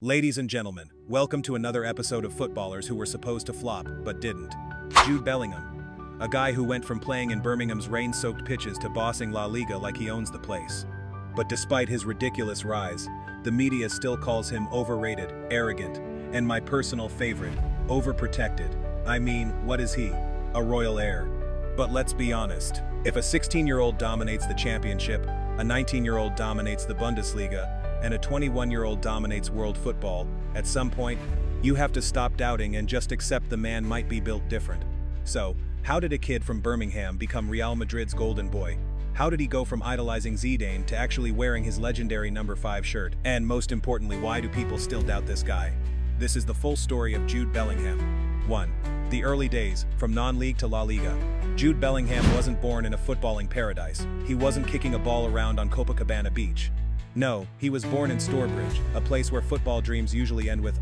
Ladies and gentlemen, welcome to another episode of footballers who were supposed to flop, but didn't. Jude Bellingham, a guy who went from playing in Birmingham's rain-soaked pitches to bossing La Liga like he owns the place. But despite his ridiculous rise, the media still calls him overrated, arrogant, and my personal favorite, overprotected. I mean, what is he? A royal heir. But let's be honest, if a 16-year-old dominates the championship, a 19-year-old dominates the Bundesliga, and a 21-year-old dominates world football, at some point, you have to stop doubting and just accept the man might be built different. So, how did a kid from Birmingham become Real Madrid's golden boy? How did he go from idolizing Zidane to actually wearing his legendary number 5 shirt? And most importantly, why do people still doubt this guy? This is the full story of Jude Bellingham. 1. The early days, from non-league to La Liga. Jude Bellingham wasn't born in a footballing paradise. He wasn't kicking a ball around on Copacabana Beach. No, he was born in Stourbridge, a place where football dreams usually end with,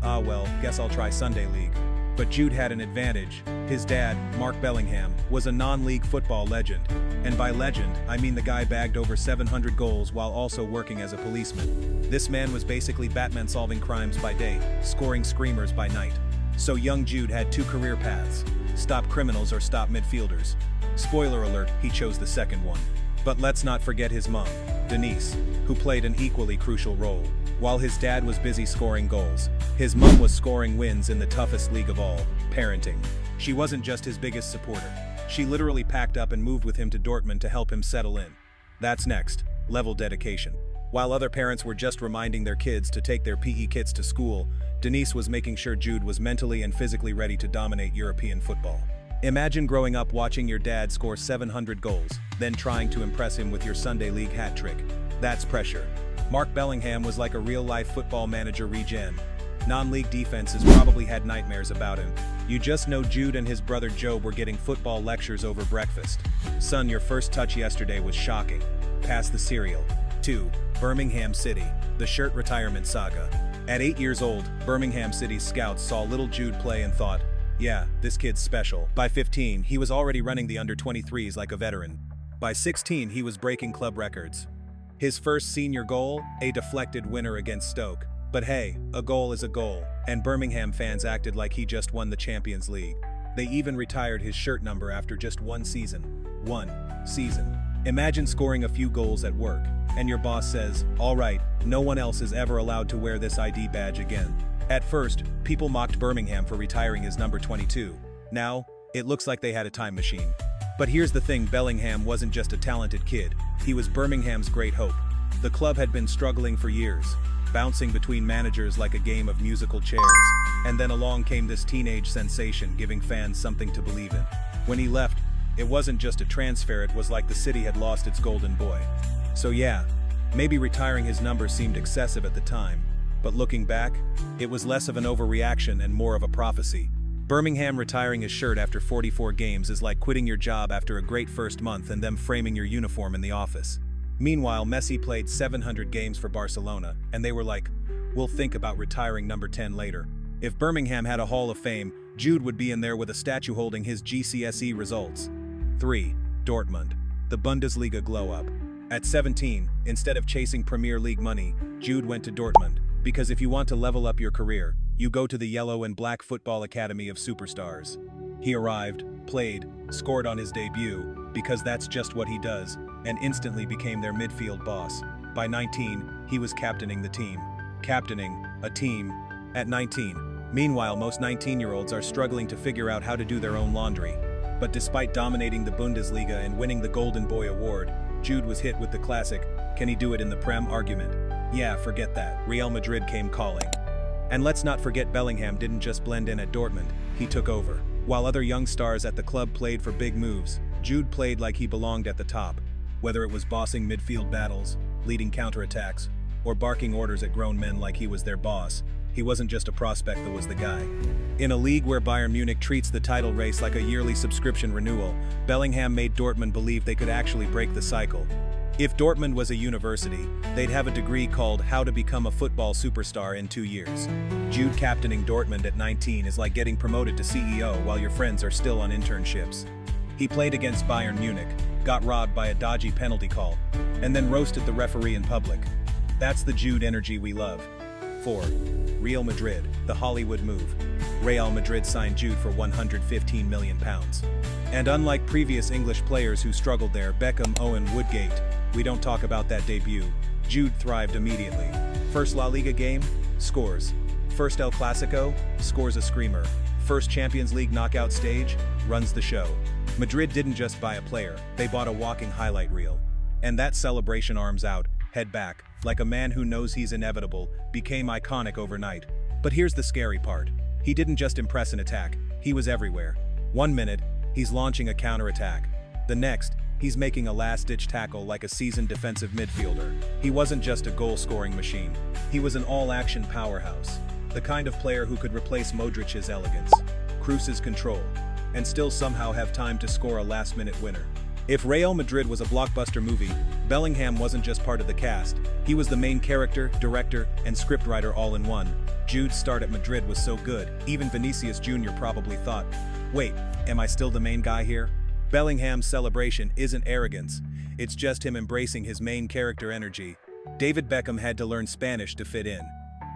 guess I'll try Sunday League. But Jude had an advantage. His dad, Mark Bellingham, was a non-league football legend. And by legend, I mean the guy bagged over 700 goals while also working as a policeman. This man was basically Batman solving crimes by day, scoring screamers by night. So young Jude had 2 career paths: stop criminals or stop midfielders. Spoiler alert, he chose the second one. But let's not forget his mom, Denise, who played an equally crucial role. While his dad was busy scoring goals, his mom was scoring wins in the toughest league of all, parenting. She wasn't just his biggest supporter. She literally packed up and moved with him to Dortmund to help him settle in. That's next level dedication. While other parents were just reminding their kids to take their PE kits to school, Denise was making sure Jude was mentally and physically ready to dominate European football. Imagine growing up watching your dad score 700 goals, then trying to impress him with your Sunday League hat trick. That's pressure. Mark Bellingham was like a real-life football manager regen. Non-league defenses probably had nightmares about him. You just know Jude and his brother Joe were getting football lectures over breakfast. Son, your first touch yesterday was shocking. Pass the cereal. 2. Birmingham City, the shirt retirement saga. At 8 years old, Birmingham City's scouts saw little Jude play and thought, yeah, this kid's special. By 15, he was already running the under-23s like a veteran. By 16, he was breaking club records. His first senior goal, a deflected winner against Stoke. But hey, a goal is a goal, and Birmingham fans acted like he just won the Champions League. They even retired his shirt number after just one season. Imagine scoring a few goals at work, and your boss says, all right, no one else is ever allowed to wear this ID badge again. At first, people mocked Birmingham for retiring his number 22. Now, it looks like they had a time machine. But here's the thing, Bellingham wasn't just a talented kid, he was Birmingham's great hope. The club had been struggling for years, bouncing between managers like a game of musical chairs. And then along came this teenage sensation, giving fans something to believe in. When he left, it wasn't just a transfer, it was like the city had lost its golden boy. So yeah, maybe retiring his number seemed excessive at the time. But looking back, it was less of an overreaction and more of a prophecy. Birmingham retiring his shirt after 44 games is like quitting your job after a great first month and them framing your uniform in the office. Meanwhile, Messi played 700 games for Barcelona, and they were like, we'll think about retiring number 10 later. If Birmingham had a Hall of Fame, Jude would be in there with a statue holding his GCSE results. 3. Dortmund, the Bundesliga glow-up. At 17, instead of chasing Premier League money, Jude went to Dortmund. Because if you want to level up your career, you go to the yellow and black football academy of superstars. He arrived, played, scored on his debut, because that's just what he does, and instantly became their midfield boss. By 19, he was captaining the team. Captaining a team at 19. Meanwhile, most 19-year-olds are struggling to figure out how to do their own laundry. But despite dominating the Bundesliga and winning the Golden Boy Award, Jude was hit with the classic, can he do it in the Prem argument? Yeah, forget that. Real Madrid came calling. And let's not forget Bellingham didn't just blend in at Dortmund, he took over. While other young stars at the club played for big moves, Jude played like he belonged at the top. Whether it was bossing midfield battles, leading counterattacks, or barking orders at grown men like he was their boss, he wasn't just a prospect, that was the guy. In a league where Bayern Munich treats the title race like a yearly subscription renewal, Bellingham made Dortmund believe they could actually break the cycle. If Dortmund was a university, they'd have a degree called How to Become a Football Superstar in 2 years. Jude captaining Dortmund at 19 is like getting promoted to CEO while your friends are still on internships. He played against Bayern Munich, got robbed by a dodgy penalty call, and then roasted the referee in public. That's the Jude energy we love. 4. Real Madrid, the Hollywood move. Real Madrid signed Jude for £115 million. And unlike previous English players who struggled there, Beckham, Owen, Woodgate, we don't talk about that debut. Jude thrived immediately. First La Liga game, scores. First El Clasico, scores a screamer. First Champions League knockout stage, runs the show. Madrid didn't just buy a player, they bought a walking highlight reel. And that celebration, arms out, head back, like a man who knows he's inevitable, became iconic overnight. But here's the scary part. He didn't just impress in attack, he was everywhere. 1 minute, he's launching a counterattack. The next, he's making a last-ditch tackle like a seasoned defensive midfielder. He wasn't just a goal-scoring machine. He was an all-action powerhouse. The kind of player who could replace Modric's elegance, Kroos's control, and still somehow have time to score a last-minute winner. If Real Madrid was a blockbuster movie, Bellingham wasn't just part of the cast. He was the main character, director, and scriptwriter all in one. Jude's start at Madrid was so good, even Vinicius Jr. probably thought, wait, am I still the main guy here? Bellingham's celebration isn't arrogance, it's just him embracing his main character energy. David Beckham had to learn Spanish to fit in.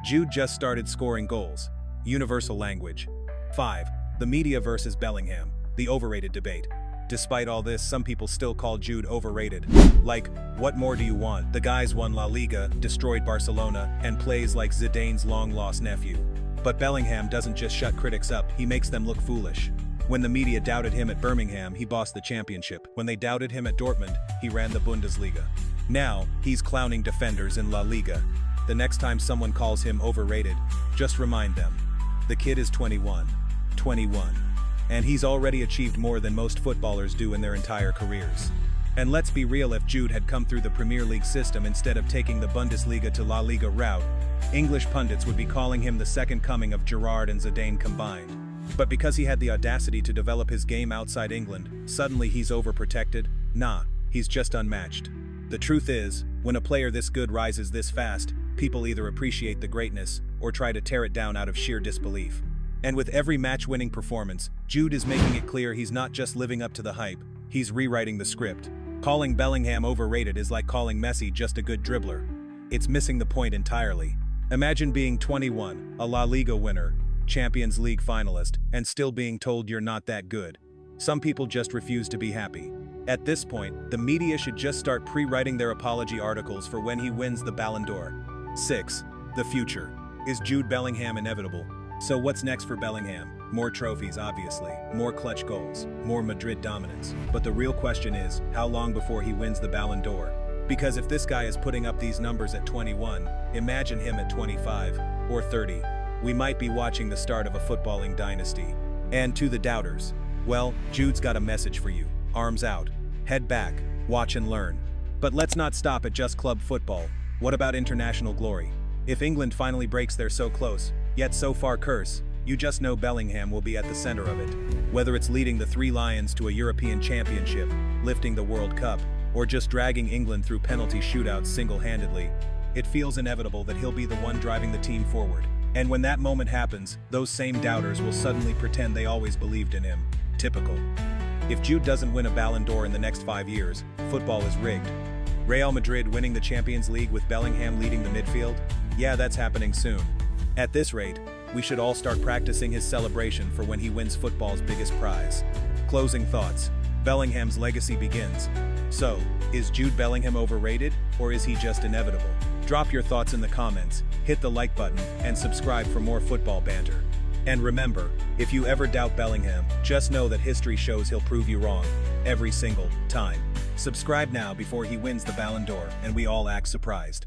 Jude just started scoring goals. Universal language. 5. The media versus Bellingham, the overrated debate. Despite all this, some people still call Jude overrated. Like, what more do you want? The guy's won La Liga, destroyed Barcelona, and plays like Zidane's long-lost nephew. But Bellingham doesn't just shut critics up, he makes them look foolish. When the media doubted him at Birmingham, he bossed the championship. When they doubted him at Dortmund, he ran the Bundesliga. Now, he's clowning defenders in La Liga. The next time someone calls him overrated, just remind them. The kid is 21. And he's already achieved more than most footballers do in their entire careers. And let's be real, if Jude had come through the Premier League system instead of taking the Bundesliga to La Liga route, English pundits would be calling him the second coming of Gerrard and Zidane combined. But because he had the audacity to develop his game outside England, suddenly he's overprotected? Nah, he's just unmatched. The truth is, when a player this good rises this fast, people either appreciate the greatness or try to tear it down out of sheer disbelief. And with every match-winning performance, Jude is making it clear he's not just living up to the hype, he's rewriting the script. Calling Bellingham overrated is like calling Messi just a good dribbler. It's missing the point entirely. Imagine being 21, a La Liga winner, Champions League finalist, and still being told you're not that good. Some people just refuse to be happy. At this point, the media should just start pre-writing their apology articles for when he wins the Ballon d'Or. 6. The future. Is Jude Bellingham inevitable? So what's next for Bellingham? More trophies, obviously, more clutch goals, more Madrid dominance. But the real question is, how long before he wins the Ballon d'Or? Because if this guy is putting up these numbers at 21, imagine him at 25 or 30. We might be watching the start of a footballing dynasty. And to the doubters, well, Jude's got a message for you. Arms out, head back, watch and learn. But let's not stop at just club football. What about international glory? If England finally breaks their so close, yet so far curse, you just know Bellingham will be at the center of it. Whether it's leading the Three Lions to a European championship, lifting the World Cup, or just dragging England through penalty shootouts single-handedly, it feels inevitable that he'll be the one driving the team forward. And when that moment happens, those same doubters will suddenly pretend they always believed in him. Typical. If Jude doesn't win a Ballon d'Or in the next 5 years, football is rigged. Real Madrid winning the Champions League with Bellingham leading the midfield? Yeah, that's happening soon. At this rate, we should all start practicing his celebration for when he wins football's biggest prize. Closing thoughts. Bellingham's legacy begins. So, is Jude Bellingham overrated, or is he just inevitable? Drop your thoughts in the comments, hit the like button, and subscribe for more football banter. And remember, if you ever doubt Bellingham, just know that history shows he'll prove you wrong, every single time. Subscribe now before he wins the Ballon d'Or, and we all act surprised.